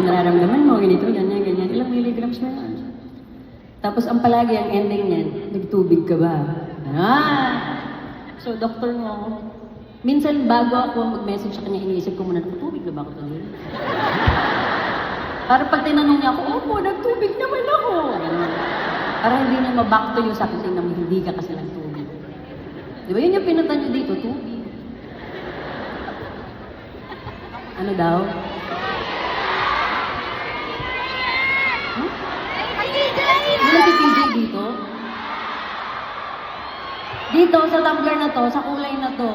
yung nararamdaman mo, ganito, ganyan, ganyan. Ilang milligrams mo yan? Tapos ang palagi, ang ending niyan, nagtubig ka ba? So, doktor mo, minsan bago ako mag-message sa kanya, iniisip ko muna, nagtubig na ba ako tuloy? Para pag tinanong niya ako, opo, nagtubig naman ako. Para hindi niya ma-back to yung sakin, tingnan mo, hindi ka kasi nagtubig. Di ba yun yung pinunta niyo dito, tubig? Ano daw? Wala si PJ dito? Dito, sa tumbler na to, sa kulay na to.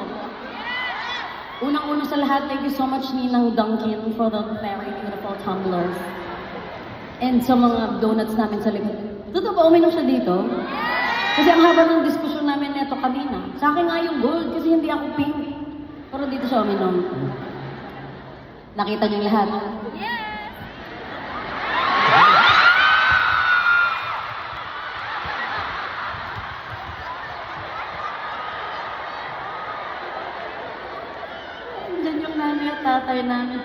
Unang-una sa lahat, thank you so much Ninang Duncan for the very beautiful tumblers. And sa mga donuts namin sa likod. Totoo ba, uminom siya dito? Kasi ang haba ng diskusyon namin neto kanina. Sa akin nga yung gold kasi hindi ako pink. Pero dito siya uminom. Nakita niyo yung lahat? Diyan yung nanay at tatay namin.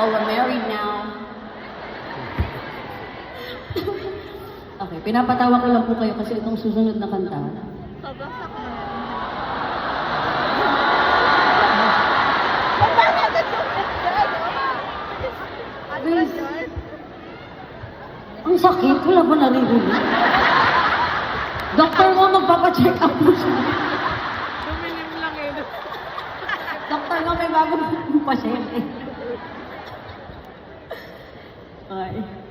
Oh, we're married now. Okay, pinapatawa ko lang po kayo kasi itong susunod na kanta. Guys, ang sakit, wala ba naririnig? Doktor mo, magpapacheck up mo siya. Bumilim lang eh. Doktor nga, may bagong pasyente. Okay.